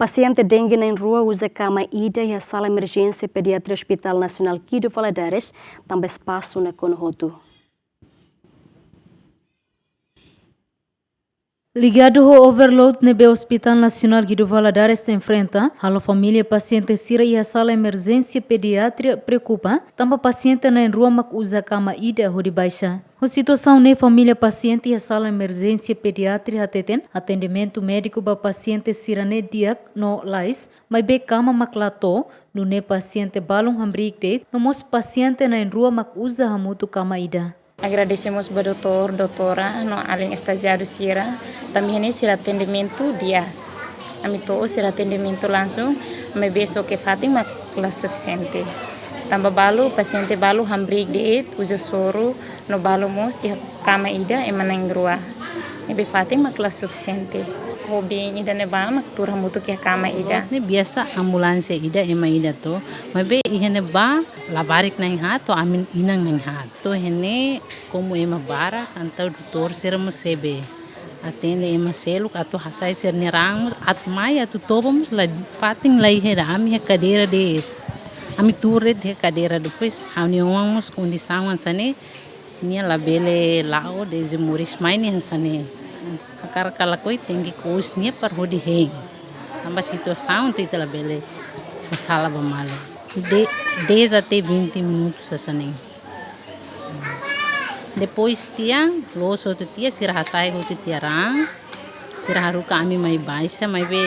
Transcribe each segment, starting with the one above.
Paciente dengue na rua usa cama ida e a sala emergência pediatra Hospital Nacional Guido Valadares também espaço na Conohoto. Ligado ao overload no Hospital Nacional Guido Valadares se enfrenta, a família paciente sira e a sala emergência pediátrica preocupa, também paciente na rua mak usa cama ida de baixa. A situação na família paciente e a sala emergência pediátrica atendem atendimento médico para paciente sira ne diak no lais, mas be cama mak lato, no ne paciente balong hambrik de, no mos paciente na rua mak usa hamutu cama ida. Agradecemos ao doutora, no além estagiário Sira, também nesse atendimento dia. A mim todo esse atendimento langsung, me beso que Fátima é suficiente. Também balo, paciente balo hambrig de usa soro, no balo mos e cama ida e manengrua. Me be Fátima é suficiente. Hobi ida ne ba maktura mutu ke cama ida. Ni biasa ambulância ida ema ida to, mas be ihene ba labarik nang hat to amin inang nang hat. To hene como ema bara antau doutor seramos sebe. Atende ema seluk atu hasai ser nirang at mai atu tobamos la fating lai hera ami cadeira de ami turret de cadeira depois hauni wangos condição ansane nia la bele lao de moris mai ni ansane. Akar kalakoi tinggi kusnya par hodi heng. Tambah situação tu itala bele sala bamalo. 10 até 20 minutos assim. Depois tiang los outro dia sirah sai outro tiarang. Sirah haru kami mai baixa mai be.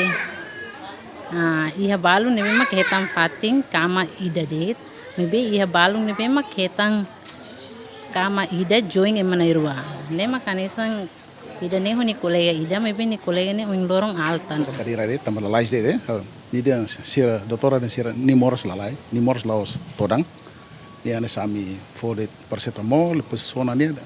Iha balu nebe mak hetam fating kama ida det. Mai be iha balu nebe mak hetam kama ida join emanairuwa. Ne makanisang ida ne honi colega ida me bem ni colega ne um lorong altan. Cadeira de tambah lalai de ida sira doutora dan sira ni moros lalai ni moros laos todang dia ne sami for paracetamol depois sona ni ada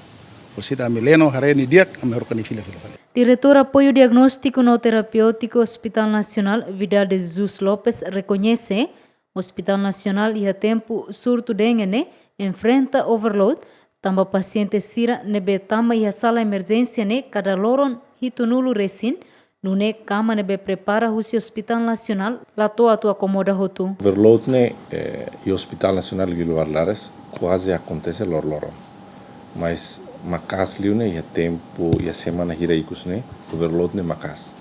posita mileno hare ni diak amerukan ni fila sila. Diretor Apoio Diagnóstico no Terapêutico Hospital Nacional Vidal de Jesus Lopes reconhece Hospital Nacional e a tempo surto dengue enfrenta overload. Também paciente sira nebe tamba e a sala emergência ne cada loron hitunulu resin nune cama nebe prepara o Hospital Nacional lato atu acomoda hotu. Overload ne e Hospital Nacional Guido Valadares quase acontece loron. Mas macas liu ne e tempo e a semana hiraicus ne overload ne macas.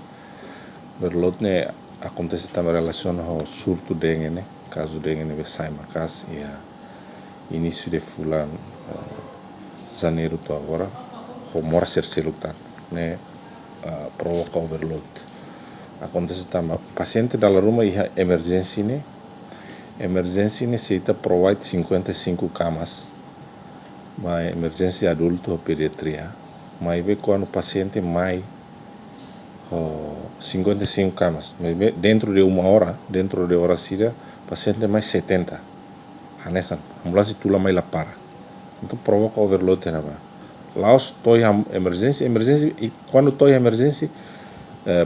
Overload ne acontece também relação ao surto dengue ne caso dengue ne sai macas e a início de fulano janeiro to agora o mora ser selutar né provoca overload acontece também paciente da ruma e emergência ne seita provide 55 camas mas emergência adulto ou pediatria mas vê quando o paciente mais 55 camas mas dentro de uma hora sira paciente mais 70 hanesan ambulância tula mais la para. Então provoca overload na ba. Laos toy emergência e quando toy emergência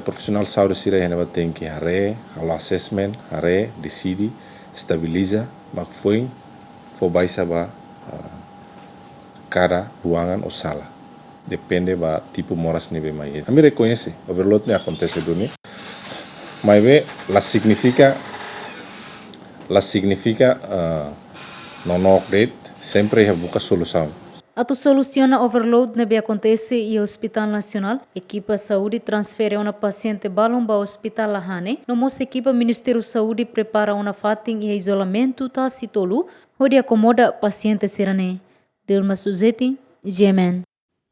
profissional saúde sira hena tem que hare, halo assessment, hare, decide, estabiliza, mak foi baixa ba cada ruangan ou sala. Depende ba tipo moras nível mais. A mim reconhece overload ne acontece doni. Mas ve la significa no rate sempre busca solução. A tu soluciona overload nebe acontece e o Hospital Nacional, equipa saúde transfere uma paciente balão para o Hospital Lahane, no nossa equipa Ministério Saúde prepara uma fating e isolamento tá sitolu, onde acomoda paciente serane. Dilma Suzeti, GMN.